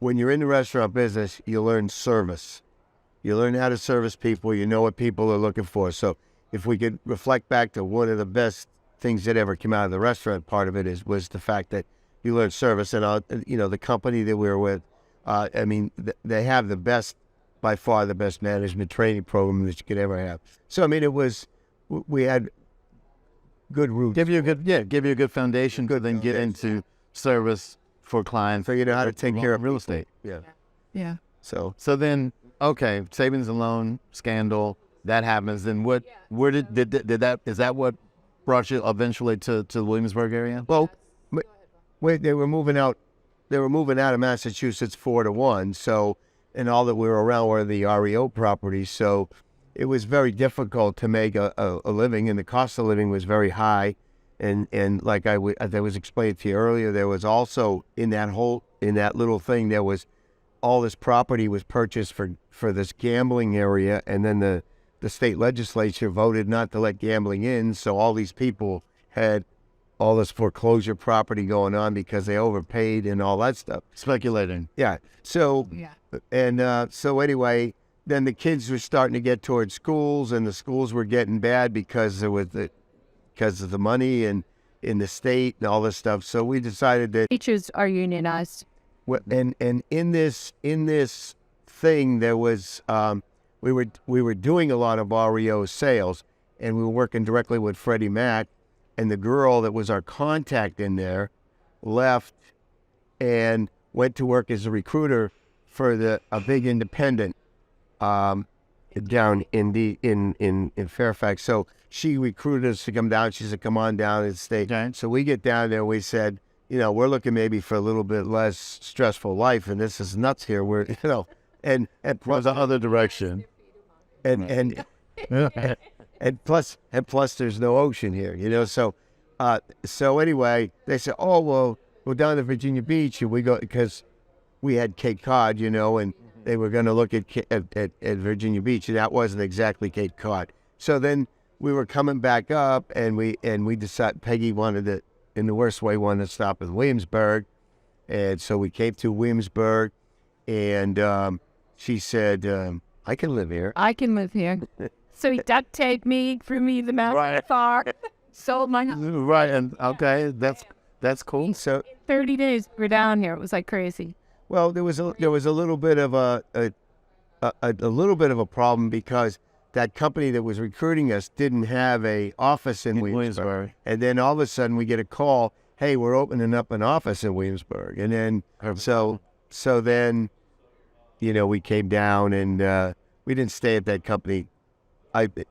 when you're in the restaurant business, you learn service. You learn how to service people. You know what people are looking for. So if we could reflect back to one of the best things that ever came out of the restaurant part of it was the fact that you learn service. And, the company that we were with, they have the best, by far the best management training program that you could ever have. So, we had good roots. Give you a good foundation to then get into service for clients. So you know how to take care of real estate. Yeah. So then, okay, savings and loan scandal, that happens. Then where did that, is that what brought you eventually to the Williamsburg area? Well, they were moving out of Massachusetts 4-1. So, and all that we were around were the REO properties. So it was very difficult to make a living, and the cost of living was very high. And like I was explained to you earlier, there was also in that little thing, there was all this property was purchased for this gambling area, and then the state legislature voted not to let gambling in, so all these people had all this foreclosure property going on because they overpaid and all that stuff. Speculating. Yeah. So anyway, then the kids were starting to get towards schools, and the schools were getting bad because of the money and in the state and all this stuff. So we decided that Teachers are unionized. and in this thing there was we were doing a lot of REO sales, and we were working directly with Freddie Mac, and the girl that was our contact in there left and went to work as a recruiter for a big independent down in Fairfax. So she recruited us to come down. She said, "Come on down and stay." Okay. So we get down there. We said, we're looking maybe for a little bit less stressful life, and this is nuts here. We're and Was the other direction. and plus there's no ocean here, So anyway, they said, "Oh well, we're down to Virginia Beach," and we go because we had Cape Cod, and they were going to look at Virginia Beach, and that wasn't exactly Cape Cod. So then we were coming back up, and we decided Peggy wanted to, in the worst way, wanted to stop in Williamsburg, and so we came to Williamsburg, and she said, "I can live here." I can live here. So he duct taped me, threw me the mountain car, sold my house. Right, and okay, that's cool. So In 30 days, we're down here. It was like crazy. well, there was a little bit of a little bit of a problem because that company that was recruiting us didn't have a office in Williamsburg. And then all of a sudden we get a call, "Hey, we're opening up an office in Williamsburg." And then so then we came down, and we didn't stay at that company.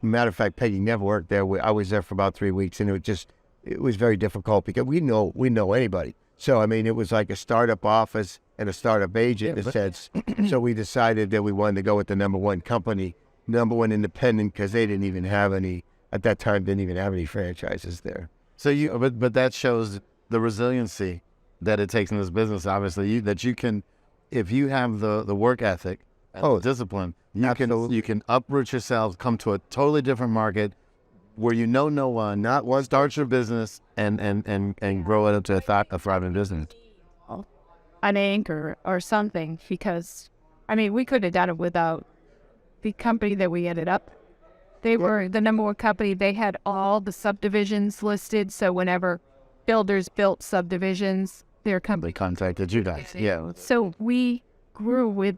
Matter of fact, Peggy never worked there. I was there for about 3 weeks, and it was very difficult because we know anybody. So it was like a startup office and a startup agent in a sense. So we decided that we wanted to go with the number one company, number one independent, because they didn't even have any at that time. Didn't even have any franchises there. So but that shows the resiliency that it takes in this business. Obviously, that you can, if you have the work ethic, discipline, you can uproot yourself, come to a totally different market where no one, not one, start your business and grow it into a thriving business. An anchor or something, because we could have done it without the company that we ended up. They were the number one company. They had all the subdivisions listed, so whenever builders built subdivisions, their company Contacted you guys. Yeah. So we grew with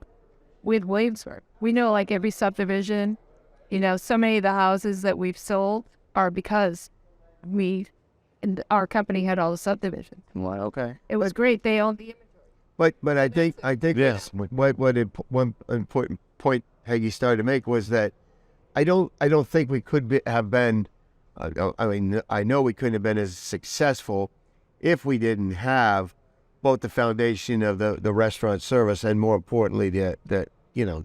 Williamsburg. We know like every subdivision. So many of the houses that we've sold are because our company had all the subdivisions. Well, okay. It was great. They owned the inventory. But I think Yes. one important point Peggy started to make was that I don't think we could have been. I know we couldn't have been as successful if we didn't have both the foundation of the restaurant service and, more importantly, the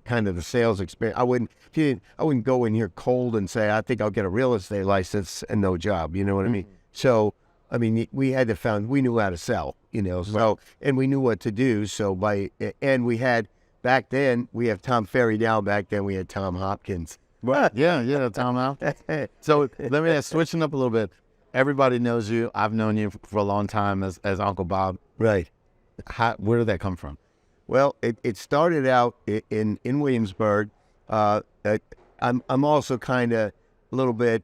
kind of the sales experience. I wouldn't go in here cold and say, "I think I'll get a real estate license," and no job. You know what I mean? So, we had we knew how to sell, so, and we knew what to do. So and we had, back then, we have Tom Ferry now, back then we had Tom Hopkins. Right. Yeah, Tom Hopkins. So let me switching up a little bit. Everybody knows you. I've known you for a long time as Uncle Bob. Right. Where did that come from? Well, it started out in Williamsburg. I'm also kind of a little bit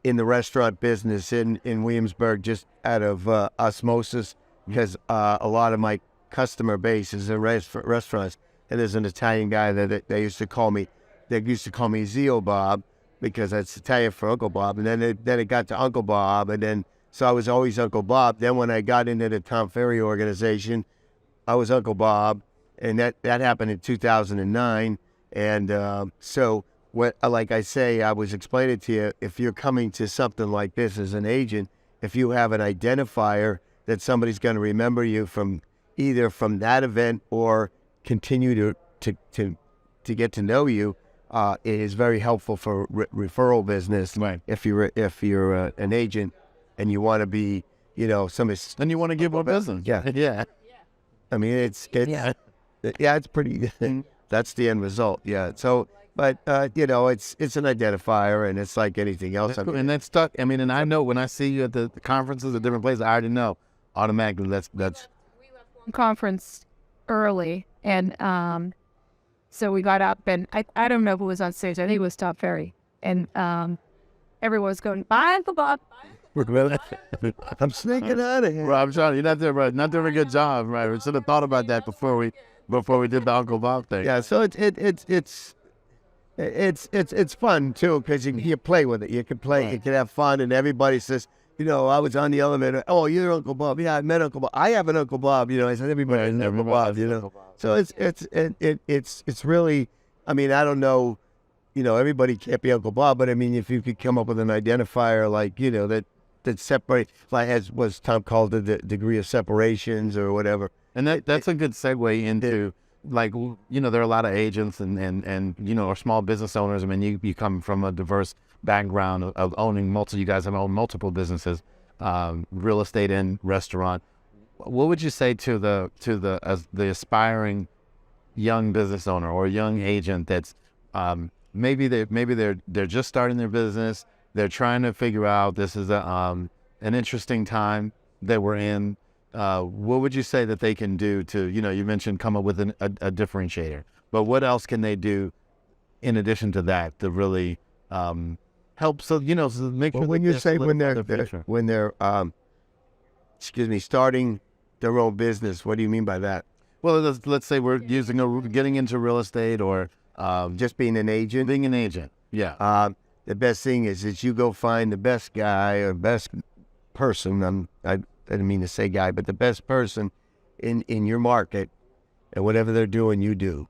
in the restaurant business in Williamsburg, just out of osmosis, because a lot of my customer base is in restaurants. And there's an Italian guy that they used to call me. They used to call me Zio Bob, because that's Italian for Uncle Bob. And then it got to Uncle Bob, and then so I was always Uncle Bob. Then when I got into the Tom Ferry organization, I was Uncle Bob, and that happened in 2009. And so, like I say, I was explaining to you, if you're coming to something like this as an agent, if you have an identifier that somebody's going to remember you from either from that event or continue to get to know you, it is very helpful for referral business. Right. If you're an agent and you want to be, somebody's, And you want to give more business. Yeah. Yeah. I mean, it's pretty. That's the end result. Yeah. So, but it's an identifier, and it's like anything else. That's cool. And that's stuck. I mean, and I know when I see you at the conferences at different places, I already know automatically that's. We left one conference early, and so we got up, and I don't know who was on stage. I think it was Tom Ferry, and everyone was going, "Bye, Uncle Bob." I'm sneaking out of here. Right, I'm trying. You're not doing right. Not doing a good job. Right. We should have thought about that before we did the Uncle Bob thing. Yeah. So it's fun too, because you play with it. You can play. Right. You can have fun, and everybody says, I was on the elevator. Oh, you're Uncle Bob. Yeah, I met Uncle Bob. I have an Uncle Bob. I said everybody has an Uncle Bob. So it's really. I mean, I don't know. Everybody can't be Uncle Bob, but I mean, if you could come up with an identifier like that separate, like as was Tom called it, the degree of separations or whatever. And that's a good segue into like, there are a lot of agents and or small business owners. I mean, you come from a diverse background of owning you guys have owned multiple businesses, real estate and restaurant. What would you say to the aspiring young business owner or young agent that's maybe they're just starting their business, they're trying to figure out this is an interesting time that we're in. What would you say that they can do to, you mentioned come up with a differentiator, but what else can they do in addition to that to really help? So, so make sure. Well, when you say when they're starting their own business, what do you mean by that? Well, let's say we're getting into real estate or just being an agent. Being an agent, yeah. The best thing is you go find the best guy or best person. I didn't mean to say guy, but the best person in your market, and whatever they're doing, you do.